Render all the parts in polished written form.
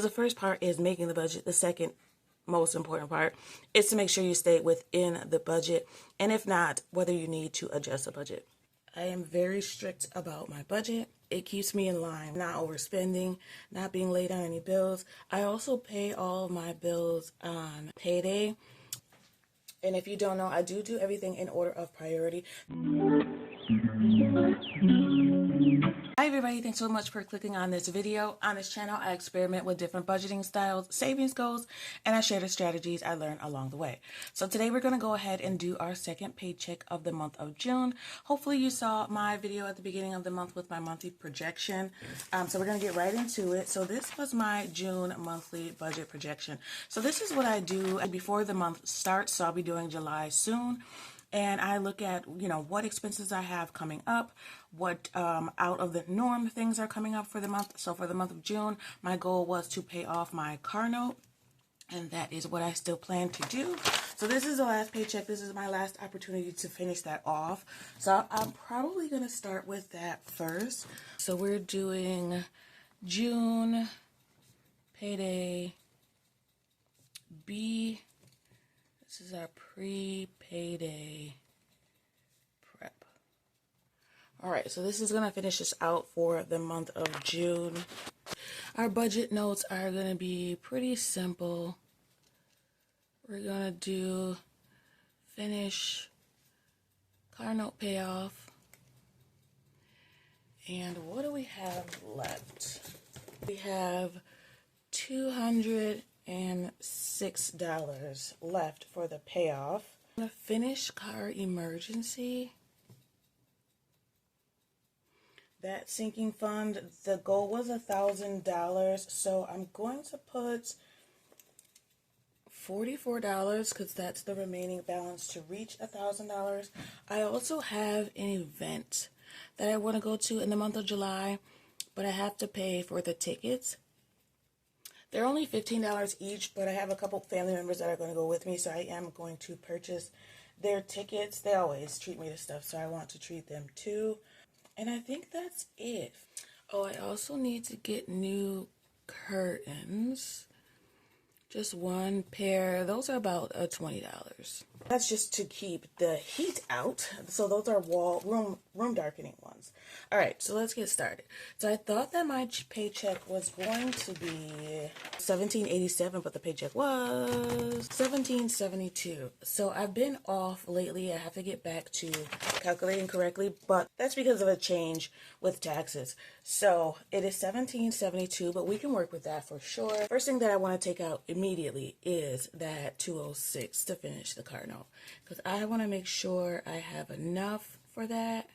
The first part is making the budget. The second most important part is to make sure you stay within the budget, and if not, whether you need to adjust the budget. I am very strict about my budget. It keeps me in line, not overspending, not being late on any bills. I also pay all of my bills on payday. And if you don't know, I do everything in order of priority. Hi everybody, thanks so much for clicking on this video. On this channel, I experiment with different budgeting styles, savings goals, and I share the strategies I learned along the way. So today we're going to go ahead and do our second paycheck of the month of June. Hopefully you saw my video at the beginning of the month with my monthly projection. So we're going to get right into it. So this was my June monthly budget projection. So this is what I do before the month starts. So I'll be doing July soon. And I look at, what expenses I have coming up, what out of the norm things are coming up for the month. So for the month of June, my goal was to pay off my car note. And that is what I still plan to do. So this is the last paycheck. This is my last opportunity to finish that off. So I'm probably going to start with that first. So we're doing June payday B. This is our pre-payday prep. All right, so this is going to finish us out for the month of June. Our budget notes are going to be pretty simple. We're going to do finish car note payoff. And what do we have left? We have $206 left for the payoff. I'm gonna finish car emergency. That sinking fund, the goal was $1,000, so I'm going to put $44 because that's the remaining balance to reach $1,000. I also have an event that I want to go to in the month of July, but I have to pay for the tickets. They're only $15 each, but I have a couple family members that are going to go with me, so I am going to purchase their tickets. They always treat me to stuff, so I want to treat them too. And I think that's it. Oh, I also need to get new curtains. Just one pair. Those are about $20. That's just to keep the heat out. So those are room darkening ones. All right, so let's get started. So I thought that my paycheck was going to be $17.87, but the paycheck was $17.72. So I've been off lately. I have to get back to calculating correctly, but that's because of a change with taxes. So it is $17.72, but we can work with that for sure. First thing that I want to take out immediately is that $206 to finish the car note, because I want to make sure I have enough for that.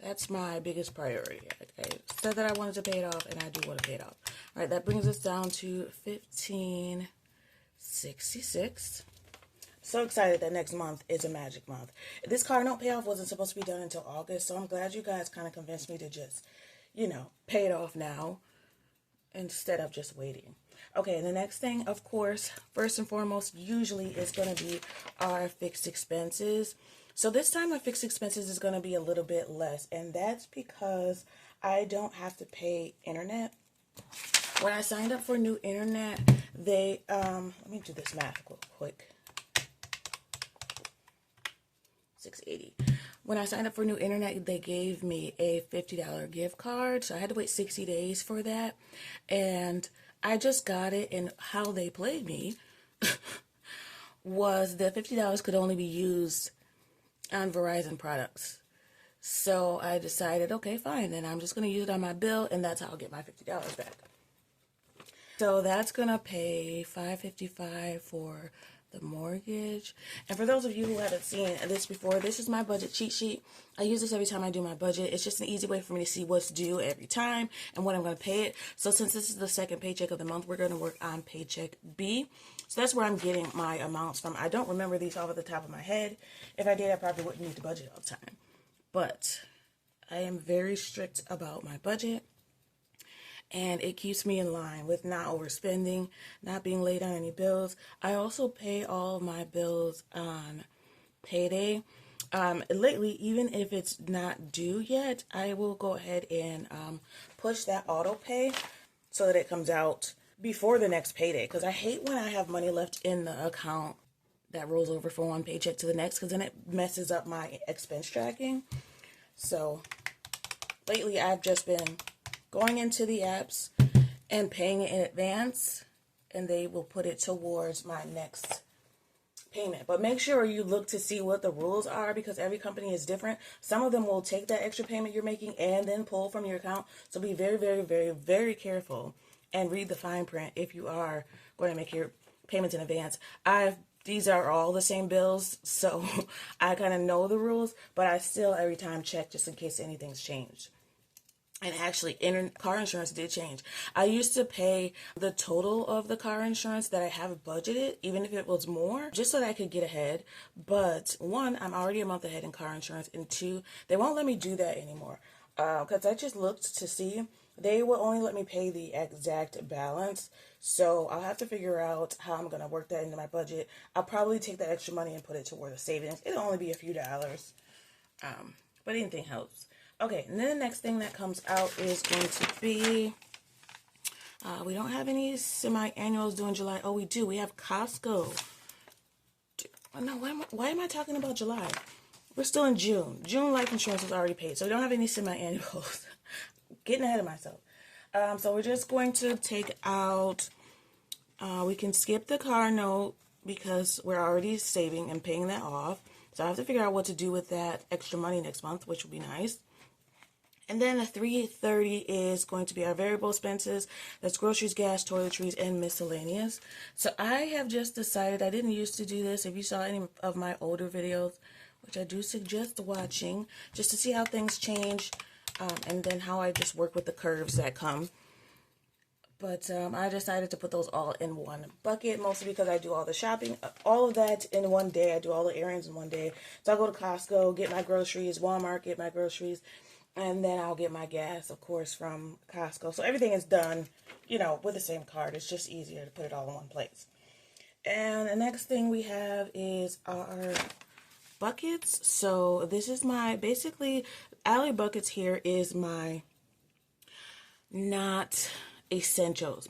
That's my biggest priority. I said that I wanted to pay it off, and I do want to pay it off. All right, that brings us down to $15.66. So excited that next month is a magic month. This car note payoff wasn't supposed to be done until August, so I'm glad you guys kind of convinced me to just, pay it off now instead of just waiting. Okay, and the next thing, of course, first and foremost, usually is going to be our fixed expenses. So this time my fixed expenses is going to be a little bit less, and that's because I don't have to pay internet. When I signed up for new internet, they, let me do this math real quick. $6.80. When I signed up for new internet, they gave me a $50 gift card, so I had to wait 60 days for that, and I just got it, and how they played me was the $50 could only be used on Verizon products. So I decided, okay, fine, then I'm just going to use it on my bill, and that's how I'll get my $50 back. So that's going to pay $555 for the mortgage. And for those of you who haven't seen this before, this is my budget cheat sheet. I use this every time I do my budget. It's just an easy way for me to see what's due every time and what I'm going to pay it. So since this is the second paycheck of the month, we're going to work on paycheck B. So that's where I'm getting my amounts from. I don't remember these off at the top of my head. If I did, I probably wouldn't need to budget all the time. But I am very strict about my budget, and it keeps me in line with not overspending, not being late on any bills. I also pay all of my bills on payday. Lately, even if it's not due yet, I will go ahead and push that auto pay so that it comes out before the next payday. Because I hate when I have money left in the account that rolls over from one paycheck to the next, because then it messes up my expense tracking. So lately, I've just been going into the apps and paying it in advance, and they will put it towards my next payment. But make sure you look to see what the rules are, because every company is different. Some of them will take that extra payment you're making and then pull from your account. So be very, very, very, very careful and read the fine print if you are going to make your payments in advance. These are all the same bills, so I kind of know the rules, but I still every time check just in case anything's changed. And actually, car insurance did change. I used to pay the total of the car insurance that I have budgeted, even if it was more, just so that I could get ahead. But one, I'm already a month ahead in car insurance. And two, they won't let me do that anymore. Because I just looked to see. They will only let me pay the exact balance. So I'll have to figure out how I'm going to work that into my budget. I'll probably take that extra money and put it toward the savings. It'll only be a few dollars. But anything helps. Okay, and then the next thing that comes out is going to be, we don't have any semi-annuals due in July. Oh, we do. We have Costco. No, why am I talking about July? We're still in June. June life insurance was already paid, so we don't have any semi-annuals. Getting ahead of myself. So we're just going to take out, we can skip the car note because we're already saving and paying that off. So I have to figure out what to do with that extra money next month, which will be nice. And then the $330 is going to be our variable expenses. That's groceries, gas, toiletries, and miscellaneous. So I have just decided, I didn't used to do this. If you saw any of my older videos, which I do suggest watching, just to see how things change, and then how I just work with the curves that come. But I decided to put those all in one bucket, mostly because I do all the shopping, all of that in one day. I do all the errands in one day. So I go to Costco, get my groceries, Walmart, get my groceries, and then I'll get my gas, of course, from Costco. So everything is done, with the same card. It's just easier to put it all in one place. And the next thing we have is our buckets. So this is basically, Alley Buckets here is my non-essentials.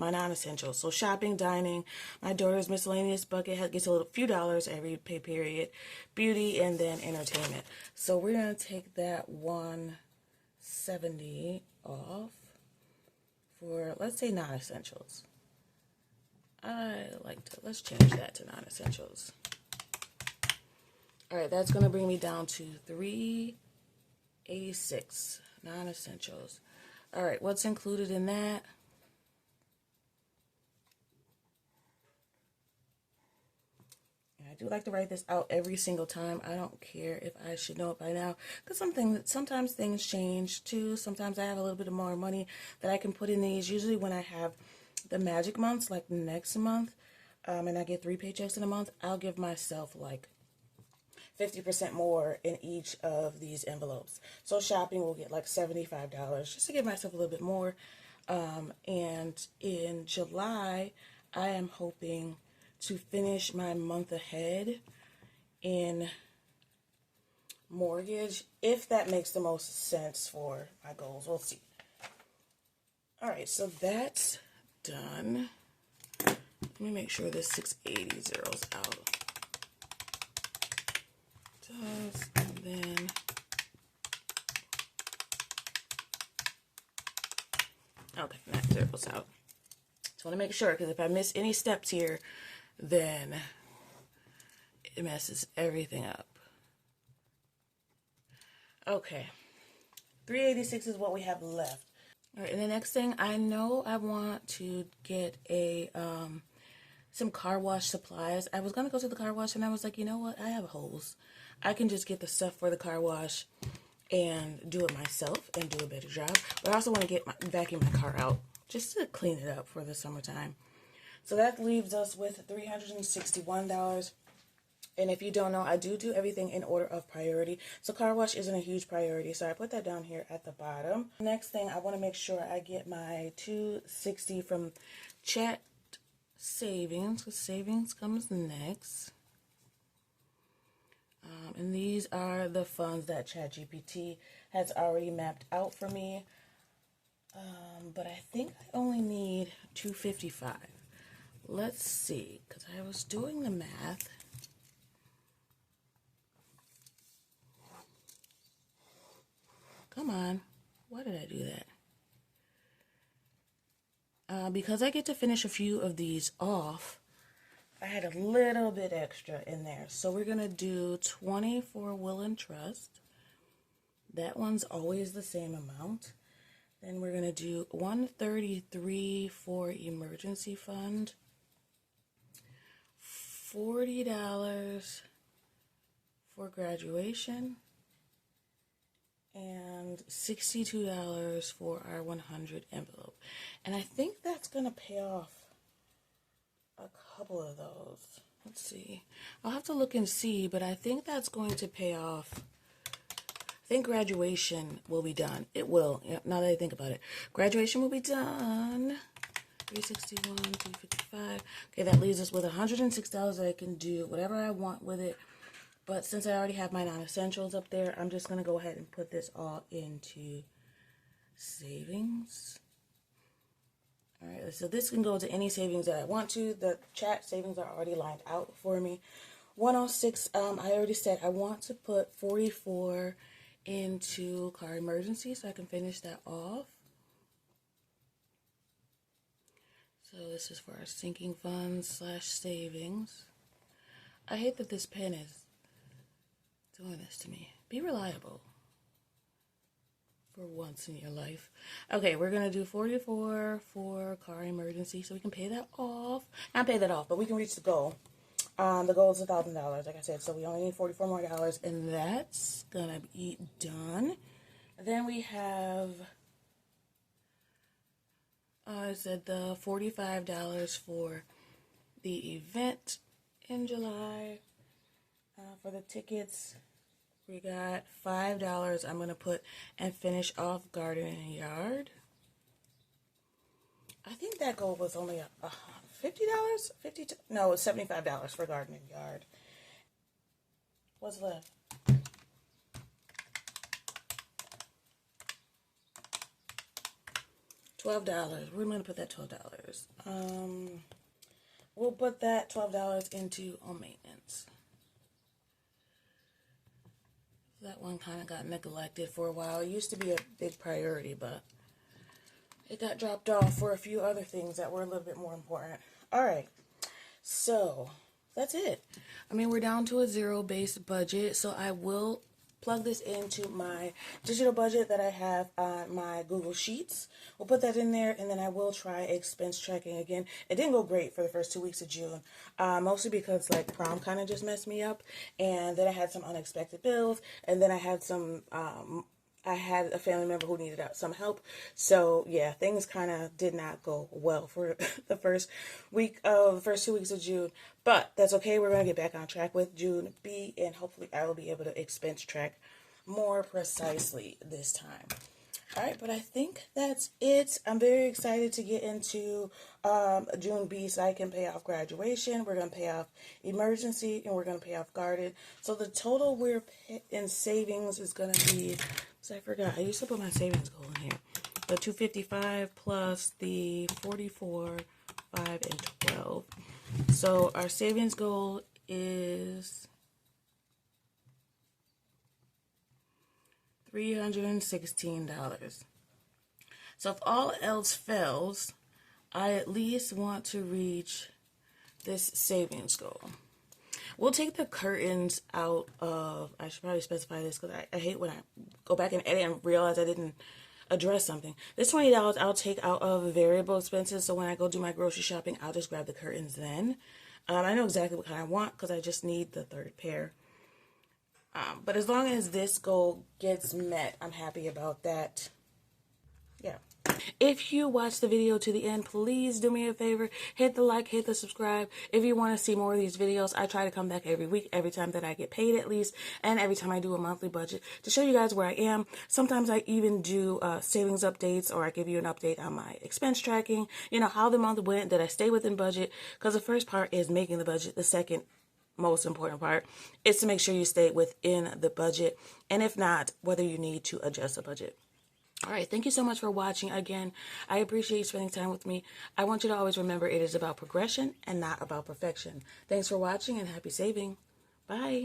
So shopping, dining, my daughter's miscellaneous bucket gets a few dollars every pay period, beauty, and then entertainment. So we're going to take that $170 off for, let's say, non-essentials. Let's change that to non-essentials. All right, that's going to bring me down to $386, non-essentials. All right, what's included in that? And I do like to write this out every single time. I don't care if I should know it by now, because sometimes things change too. Sometimes I have a little bit of more money that I can put in these. Usually when I have the magic months, like next month, and I get 3 paychecks in a month, I'll give myself like 50% more in each of these envelopes. So shopping will get like $75 just to give myself a little bit more. And in July, I am hoping to finish my month ahead in mortgage, if that makes the most sense for my goals. We'll see. All right, so that's done. Let me make sure this 680 zeros out. And then okay, that zeros out. Just want to make sure, because if I miss any steps here, then it messes everything up. Okay, 386 is what we have left. All right, and the next thing, I know I want to get some car wash supplies. I was going to go to the car wash, and I was like, you know what? I have holes. I can just get the stuff for the car wash and do it myself and do a better job. But I also want to vacuum my car out just to clean it up for the summertime. So that leaves us with $361. And if you don't know, I do everything in order of priority. So car wash isn't a huge priority, so I put that down here at the bottom. Next thing, I want to make sure I get my $260 from Chat Savings, because savings comes next. And these are the funds that ChatGPT has already mapped out for me. But I think I only need 255. Let's see, because I was doing the math. Come on, why did I do that? Because I get to finish a few of these off, I had a little bit extra in there. So we're going to do 20 for will and trust. That one's always the same amount. Then we're going to do 133 for emergency fund. $40 for graduation. And $62 for our 100 envelope. And I think that's going to pay off a couple of those. Let's see. I'll have to look and see, but I think that's going to pay off. I think graduation will be done. It will, now that I think about it. Graduation will be done. 361, 255. Okay, that leaves us with $106 that I can do whatever I want with it. But since I already have my non-essentials up there, I'm just going to go ahead and put this all into savings. All right, so this can go to any savings that I want to. The chat savings are already lined out for me. 106, I already said I want to put 44 into car emergency so I can finish that off. So this is for our sinking funds / savings. I hate that this pen is doing this to me. Be reliable for once in your life. Okay, we're going to do 44 for car emergency so we can pay that off. Not pay that off, but we can reach the goal. The goal is $1,000, like I said, so we only need $44 more, and that's going to be done. Then we have, I said the $45 for the event in July. For the tickets, we got $5 I'm going to put and finish off garden and yard. I think that goal was only $50? No, it's $75 for garden and yard. What's left? $12. We're going to put that $12. We'll put that $12 into on maintenance. That one kind of got neglected for a while. It used to be a big priority, but it got dropped off for a few other things that were a little bit more important. All right, so that's it. I mean, we're down to a zero-based budget, so I will plug this into my digital budget that I have on my Google Sheets. We'll put that in there, and then I will try expense tracking again. It didn't go great for the first 2 weeks of June, mostly because like prom kind of just messed me up, and then I had some unexpected bills, and then I had some I had a family member who needed some help. So yeah, things kind of did not go well for the first 2 weeks of June. But that's okay. We're going to get back on track with June B, and hopefully I will be able to expense track more precisely this time. All right, but I think that's it. I'm very excited to get into June B so I can pay off graduation. We're going to pay off emergency, and we're going to pay off garden. So the total we're in savings is going to be, so I forgot, I used to put my savings goal in here. The 255 plus the 44, 5, and 12. So our savings goal is $316. So if all else fails, I at least want to reach this savings goal. We'll take the curtains out of, I should probably specify this because I hate when I go back and edit and realize I didn't address something. This $20 I'll take out of variable expenses, so when I go do my grocery shopping, I'll just grab the curtains then. I know exactly what kind I want because I just need the third pair. But as long as this goal gets met, I'm happy about that. Yeah. If you watch the video to the end, please do me a favor. Hit the like, hit the subscribe. If you want to see more of these videos, I try to come back every week, every time that I get paid at least, and every time I do a monthly budget to show you guys where I am. Sometimes I even do savings updates, or I give you an update on my expense tracking, you know, how the month went, did I stay within budget? Because the first part is making the budget. The second most important part is to make sure you stay within the budget. And if not, whether you need to adjust the budget. All right. Thank you so much for watching. Again, I appreciate you spending time with me. I want you to always remember it is about progression and not about perfection. Thanks for watching and happy saving. Bye.